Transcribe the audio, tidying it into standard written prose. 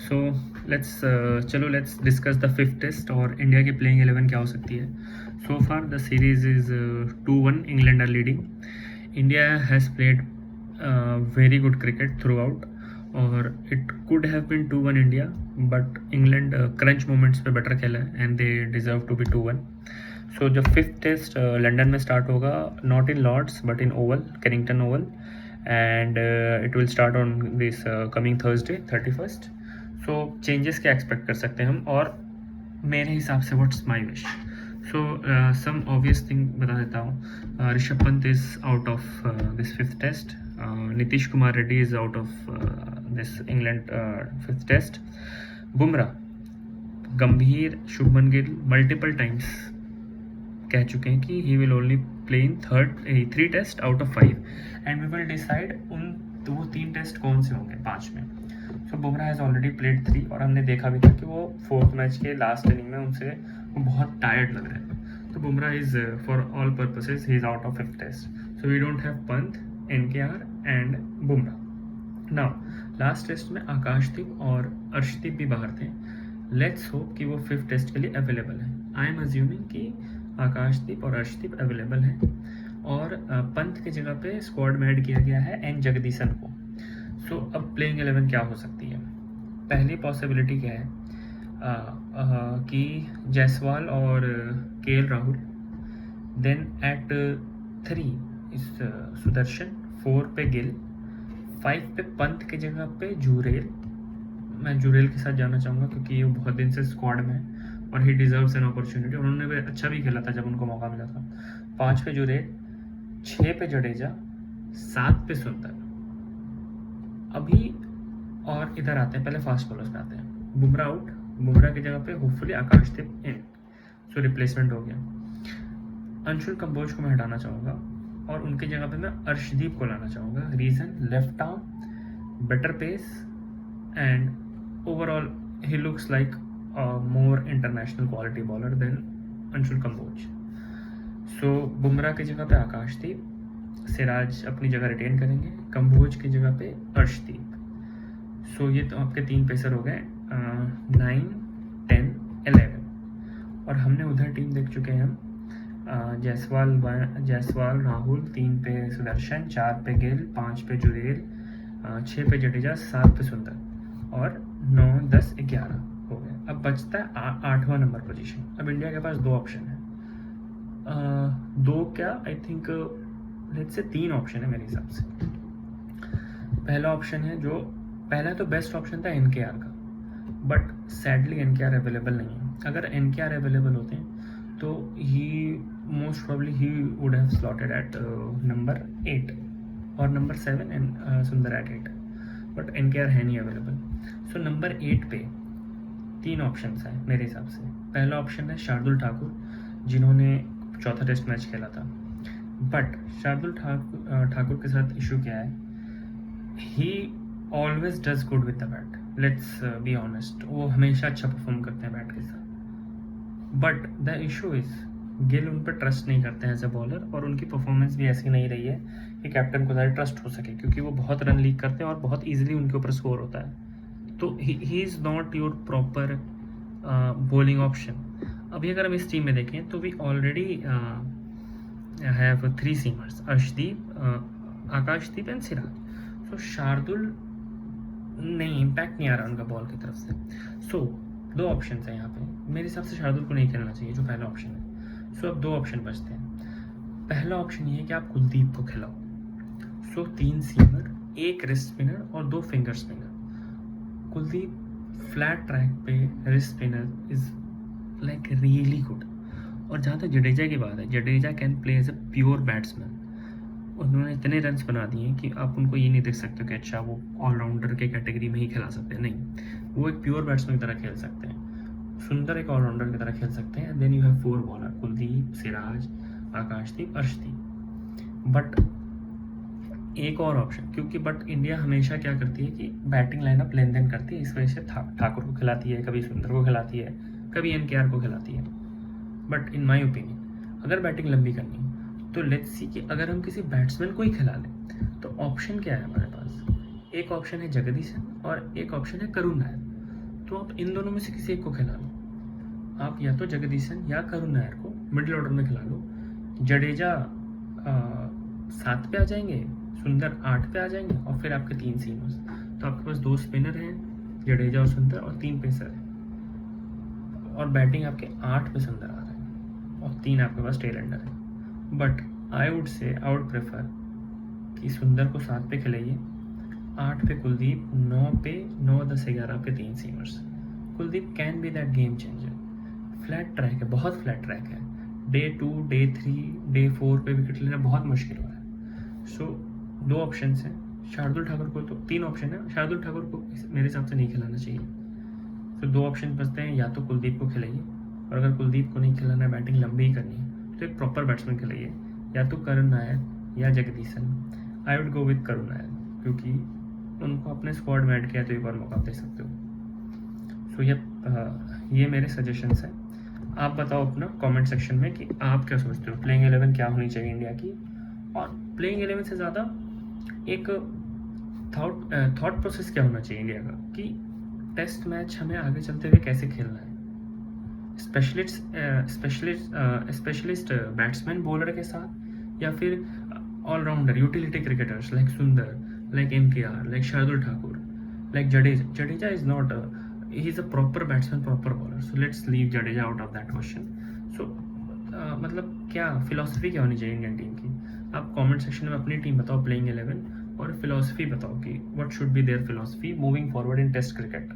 So let's discuss the fifth test और India की playing 11 क्या हो सकती है. So far the series is 2-1. England are leading. India has played very good cricket throughout और it could have been 2-1 India, but England crunch moments पे better खेला है and they deserve to be 2-1. So जो fifth test London में start होगा, not in Lord's but in Oval, Kennington Oval, and it will start on this coming Thursday 31st. So changes क्या expect कर सकते हैं हम, और मेरे हिसाब से what's my wish. So some obvious thing बता देता हूँ. Rishabh Pant is out of this fifth test. Nitish Kumar Reddy is out of this England fifth test. Bumrah, Gambhir, Shubman Gill multiple times कह चुके हैं कि he will only play in 3 test out of 5 and we will decide वो 3 test कौन से होंगे 5 में. सो बुमराह हैज़ ऑलरेडी प्लेड 3 और हमने देखा भी था कि वो 4th मैच के लास्ट इनिंग में उनसे वो बहुत टायर्ड लग रहे हैं. तो Bumrah is for all purposes he is out of 5th test. So we don't have Pant, NKR and Bumrah. Now last test में आकाशदीप और अर्शदीप भी बाहर थे. लेट्स होप कि वो 5th टेस्ट के लिए अवेलेबल है. आई एम अज्यूमिंग कि आकाशदीप और अर्शदीप अवेलेबल हैं और पंत की जगह पे स्क्वाड में ऐड किया गया है एन जगदीशन को. सो अब प्लेइंग 11 क्या हो सकती है. पहली पॉसिबिलिटी क्या है कि जायसवाल और KL राहुल. देन एट 3 इस सुदर्शन, 4 पे गिल, 5 पे पंत की जगह पे जुरेल. मैं जुरेल के साथ जाना चाहूँगा क्योंकि वो बहुत दिन से स्क्वाड में है और ही डिजर्व्स एन अपॉर्चुनिटी. उन्होंने भी अच्छा भी खेला था जब उनको मौका मिला था. 5 पे जुरेल, 6 पे जडेजा, 7 पे सुंदर. अभी और इधर आते हैं, पहले फास्ट बॉलर्स में आते हैं. बुमराह आउट, बुमराह की जगह पे होपफुली आकाशदीप इन. सो रिप्लेसमेंट हो गया. अंशुल कंबोज को मैं हटाना चाहूँगा और उनकी जगह पे मैं अर्शदीप को लाना चाहूँगा. Reason, left arm, better pace and overall he looks like more international quality bowler than Anshul Kamboj. So Bumrah की जगह पे आकाशदीप, सिराज अपनी जगह रिटेन करेंगे, कंबोज की जगह पे अर्शदीप. सो ये तो आपके 3 पेसर हो गए, 9, 10, 11. और हमने उधर टीम देख चुके हैं हम. जायसवाल राहुल, 3 पे सुदर्शन, 4 पे गिल, 5 पे जुरेल, 6 पे जडेजा, 7 पे सुंदर और 9, 10, 11 हो गए. अब बचता है 8वां नंबर पोजीशन. अब इंडिया के पास 2 ऑप्शन है. 2 क्या, I think let's say 3 option है मेरे हिसाब से. पहला ऑप्शन है, जो पहला तो बेस्ट ऑप्शन था NKR का, बट सैडली NKR अवेलेबल नहीं है. अगर NKR अवेलेबल होते हैं तो he most probably he would have slotted at number 8 और number 7 and Sundar at 8, but NKR है नहीं अवेलेबल. सो नंबर 8 पे 3 ऑप्शन हैं मेरे हिसाब से. पहला ऑप्शन है शार्दुल ठाकुर, जिन्होंने 4था टेस्ट मैच खेला था. बट शार्दुल ठाकुर के साथ इशू क्या है, ही always does good with the bat. Let's be honest, वो हमेशा अच्छा परफॉर्म करते हैं बैट के साथ. But the issue is Gill उन पर ट्रस्ट नहीं करते हैं एज अ बॉलर, और उनकी परफॉर्मेंस भी ऐसी नहीं रही है कि कैप्टन को ज़्यादा ट्रस्ट हो सके, क्योंकि वो बहुत रन लीक करते हैं और बहुत ईजिली उनके ऊपर स्कोर होता है. तो he is not your proper bowling option. अभी अगर हम इस टीम में देखें तो we already have 3 seamers, Arshdeep, Akashdeep and Siraj. So Shardul नहीं, इम्पैक्ट नहीं आ रहा उनका बॉल की तरफ से. सो 2 ऑप्शन हैं यहाँ पे. मेरे हिसाब से शार्दुल को नहीं खेलना चाहिए, जो पहला ऑप्शन है. सो अब 2 ऑप्शन बचते हैं. पहला ऑप्शन ये है कि आप कुलदीप को खिलाओ. सो 3 सीमर, 1 रिस्ट स्पिनर और 2 finger spinner. Kuldeep flat track पे wrist spinner is like really good. और जहाँ तक जडेजा की बात है, Jadeja can play as a pure batsman. उन्होंने इतने रन्स बना दिए कि आप उनको ये नहीं देख सकते कि अच्छा वो ऑलराउंडर के कैटेगरी में ही खिला सकते हैं. नहीं, वो एक प्योर बैट्समैन की तरह खेल सकते हैं. सुंदर एक ऑलराउंडर की तरह खेल सकते हैं. Then you have 4 bowler, Kuldeep, Siraj, Akashdeep, Arshdeep. But एक और ऑप्शन, क्योंकि बट इंडिया हमेशा क्या करती है कि बैटिंग लाइनअप लेन देन करती है, इस वजह से ठाकुर को खिलाती है, कभी सुंदर को खिलाती है, कभी NKR को खिलाती है. बट इन माई ओपिनियन अगर बैटिंग लंबी करनी है तो लेट्स सी कि अगर हम किसी बैट्समैन को ही खिला लें तो ऑप्शन क्या है हमारे पास. एक ऑप्शन है जगदीशन और एक ऑप्शन है करुण नायर. तो आप इन दोनों में से किसी एक को खिला लो। आप या तो जगदीशन या करुण नायर को मिडिल ऑर्डर में खिला लो। जडेजा 7 पे आ जाएंगे, सुंदर 8 पे आ जाएंगे, और फिर आपके 3 सीमर्स। तो आपके पास 2 स्पिनर हैं, जडेजा और सुंदर, और 3 पेसर हैं, और बैटिंग आपके 8 पे सुंदर आ रहे हैं, और 3 आपके पास टेल एंडर है। बट आई वुड प्रेफर कि सुंदर को 7 पे खिलाइए, 8 पे कुलदीप, 9 पे 9, 10, 11 पे 3 seamers. Kuldeep can be that game changer. Flat track है, बहुत फ्लैट ट्रैक है। डे 2, डे 3, डे 4 पे विकेट लेना बहुत मुश्किल हो रहा है। सो 2 ऑप्शन हैं। शार्दुल ठाकुर को, तो 3 ऑप्शन है, शार्दुल ठाकुर को मेरे हिसाब से नहीं खिलाना चाहिए। तो 2 ऑप्शन बचते हैं, या तो कुलदीप को खिलाइए, और अगर कुलदीप को नहीं खिलाना है, बैटिंग लंबी ही करनी है, तो एक प्रॉपर बैट्समैन खिलाइए, या तो करुण नायर या Jagadeesan. I would go with Karun Nair, क्योंकि उनको अपने स्क्वाड में ऐड किया तो एक और मौका दे सकते हो। सो ये मेरे सजेशंस हैं। आप बताओ अपना कमेंट सेक्शन में कि आप क्या सोचते हो, प्लेइंग 11 क्या होनी चाहिए इंडिया की। और प्लेइंग 11 से ज़्यादा एक थॉट प्रोसेस क्या होना चाहिए इंडिया का, कि टेस्ट मैच हमें आगे चलते हुए कैसे खेलना है। स्पेशलिस्ट बैट्समैन बॉलर के साथ, या फिर ऑलराउंडर यूटिलिटी क्रिकेटर्स लाइक सुंदर, like MKR, like Shardul Thakur, like Jadeja is not he is a proper batsman, proper bowler, so let's leave Jadeja out of that question. So मतलब क्या फिलॉसफी क्या होनी चाहिए इंडियन टीम की। आप कमेंट सेक्शन में अपनी टीम बताओ प्लेइंग 11, और फिलॉसफी बताओ कि what should be there philosophy moving forward in test cricket.